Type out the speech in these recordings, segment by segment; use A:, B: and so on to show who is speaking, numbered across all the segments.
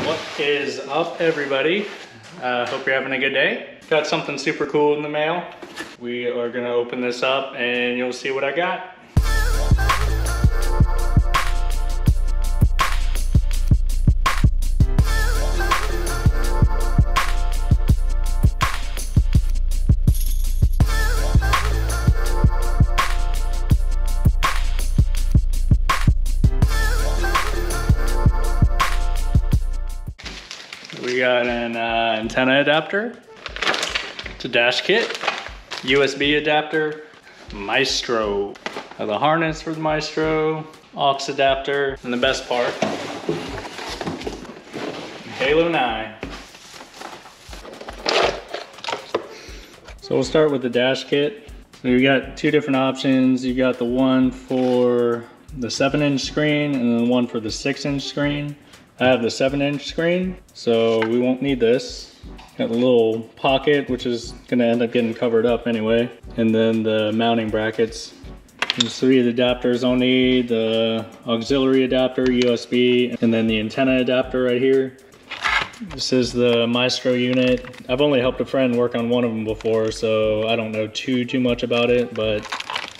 A: What is up, everybody? Hope you're having a good day. Got something super cool in the mail. We are gonna open this up and you'll see what I got. We got an antenna adapter, it's a dash kit, USB adapter, Maestro, the harness for the Maestro, aux adapter, and the best part, Halo9. So we'll start with the dash kit. So you got two different options. You got the one for the 7-inch screen and then the one for the 6-inch screen. I have the 7-inch screen, so we won't need this. Got a little pocket, which is gonna end up getting covered up anyway. And then the mounting brackets. There's 3 of the adapters I'll need, the auxiliary adapter, USB, and then the antenna adapter right here. This is the Maestro unit. I've only helped a friend work on one of them before, so I don't know too much about it, but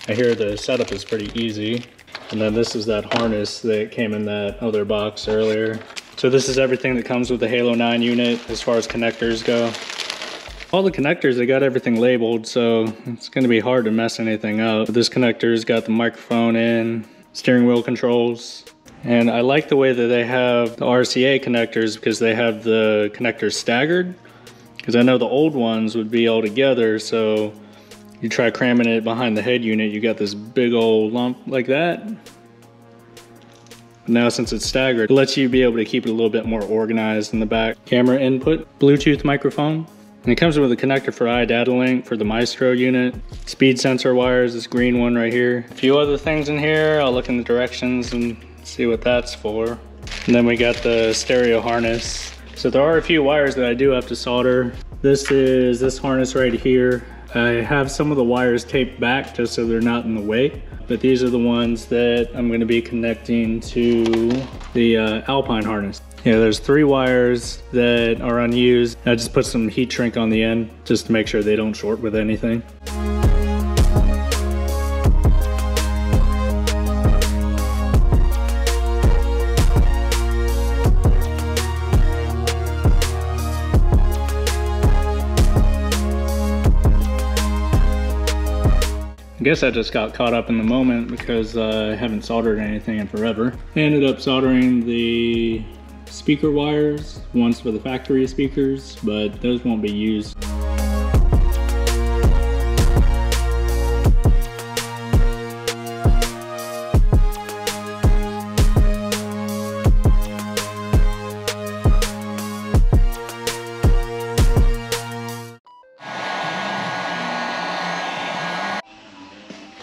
A: I hear the setup is pretty easy. And then this is that harness that came in that other box earlier. So this is everything that comes with the Halo9 unit as far as connectors go. All the connectors, they got everything labeled, so it's gonna be hard to mess anything up. This connector's got the microphone in, steering wheel controls, and I like the way that they have the RCA connectors because they have the connectors staggered. Because I know the old ones would be all together, so you try cramming it behind the head unit, you got this big old lump like that. But now since it's staggered, it lets you be able to keep it a little bit more organized in the back. Camera input, Bluetooth microphone. And it comes with a connector for iData link for the Maestro unit. Speed sensor wires, this green one right here. A few other things in here, I'll look in the directions and see what that's for. And then we got the stereo harness. So there are a few wires that I do have to solder. This is this harness right here. I have some of the wires taped back just so they're not in the way, but these are the ones that I'm going to be connecting to the Alpine harness. Yeah, there's 3 wires that are unused. I just put some heat shrink on the end just to make sure they don't short with anything. I guess I just got caught up in the moment because I haven't soldered anything in forever. I ended up soldering the speaker wires, ones for the factory speakers, but those won't be used.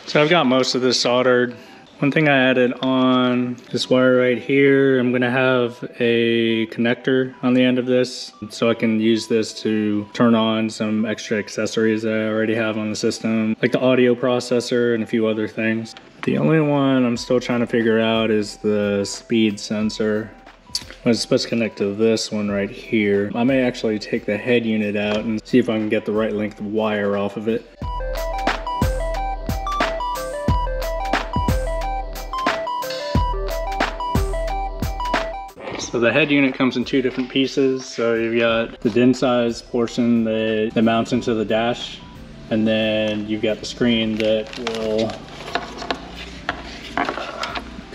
A: So I've got most of this soldered. One thing I added on this wire right here, I'm gonna have a connector on the end of this so I can use this to turn on some extra accessories that I already have on the system, like the audio processor and a few other things. The only one I'm still trying to figure out is the speed sensor. I was supposed to connect to this one right here. I may actually take the head unit out and see if I can get the right length of wire off of it. So the head unit comes in 2 different pieces. So you've got the DIN size portion that mounts into the dash, and then you've got the screen that will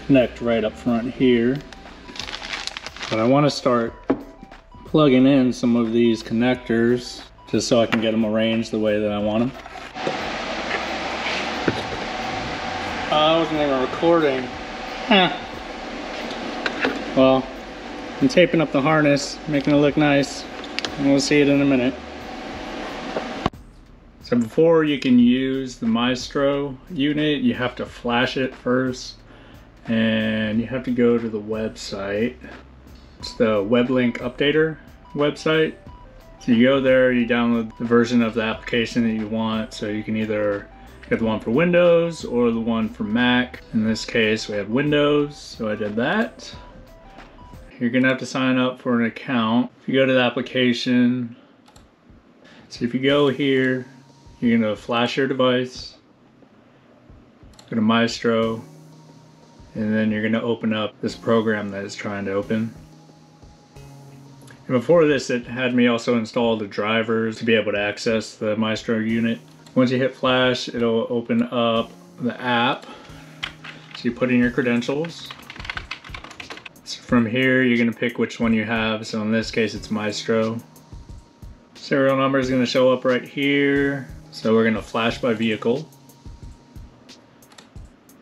A: connect right up front here. But I want to start plugging in some of these connectors just so I can get them arranged the way that I want them. I wasn't even recording. Well, I'm taping up the harness, making it look nice, and we'll see it in a minute. So before you can use the Maestro unit, you have to flash it first, and you have to go to the website. It's the WebLink Updater website. So you go there, you download the version of the application that you want, so you can either get the one for Windows or the one for Mac. In this case, we have Windows, so I did that. you're gonna have to sign up for an account. If you go to the application, so if you go here, you're gonna flash your device, go to Maestro, and then you're gonna open up this program that it's trying to open. And before this, it had me also install the drivers to be able to access the Maestro unit. Once you hit flash, it'll open up the app. So you put in your credentials. So from here, you're gonna pick which one you have. So in this case, it's Maestro. Serial number is gonna show up right here. So we're gonna flash by vehicle.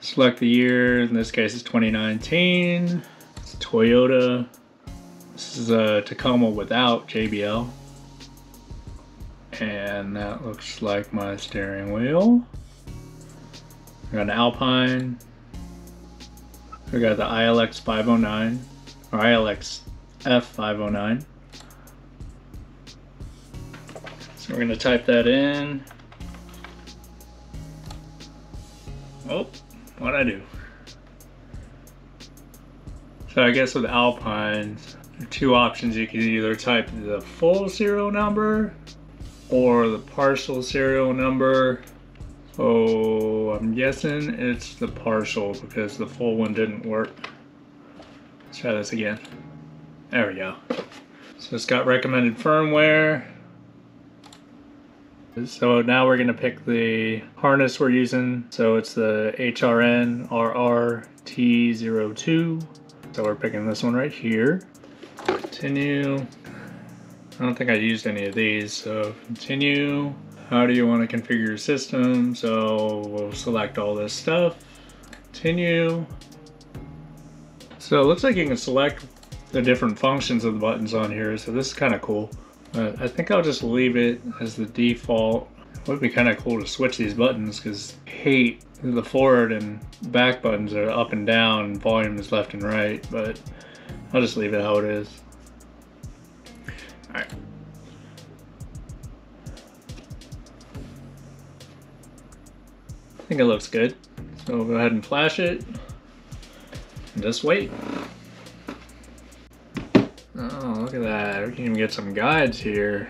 A: Select the year, in this case it's 2019. It's Toyota. This is a Tacoma without JBL. And that looks like my steering wheel. We got an Alpine. We got the ILX 509, or ILX F509. So we're gonna type that in. Oh, what'd I do? So I guess with Alpines, there are two options. You can either type the full serial number or the partial serial number. So I'm guessing it's the partial because the full one didn't work. Let's try this again. There we go. So it's got recommended firmware. So now we're gonna pick the harness we're using. So it's the HRN RRT02. So we're picking this one right here. Continue. I don't think I used any of these, so continue. How do you want to configure your system? So we'll select all this stuff. Continue. So it looks like you can select the different functions of the buttons on here, so this is kind of cool. But I think I'll just leave it as the default. It would be kind of cool to switch these buttons because I hate the forward and back buttons are up and down, volume is left and right, but I'll just leave it how it is. All right. I think it looks good. So we'll go ahead and flash it and just wait. Oh, look at that. We can even get some guides here.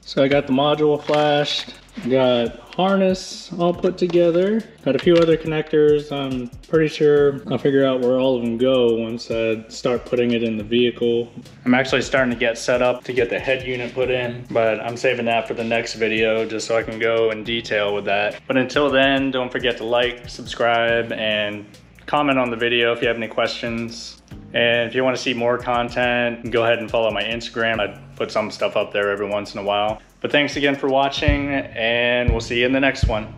A: So I got the module flashed, got harness all put together, got a few other connectors. I'm pretty sure I'll figure out where all of them go once I start putting it in the vehicle. I'm actually starting to get set up to get the head unit put in, but I'm saving that for the next video just so I can go in detail with that. But until then, don't forget to like, subscribe, and comment on the video if you have any questions. And if you want to see more content, go ahead and follow my Instagram. I put some stuff up there every once in a while. But thanks again for watching, and we'll see you in the next one.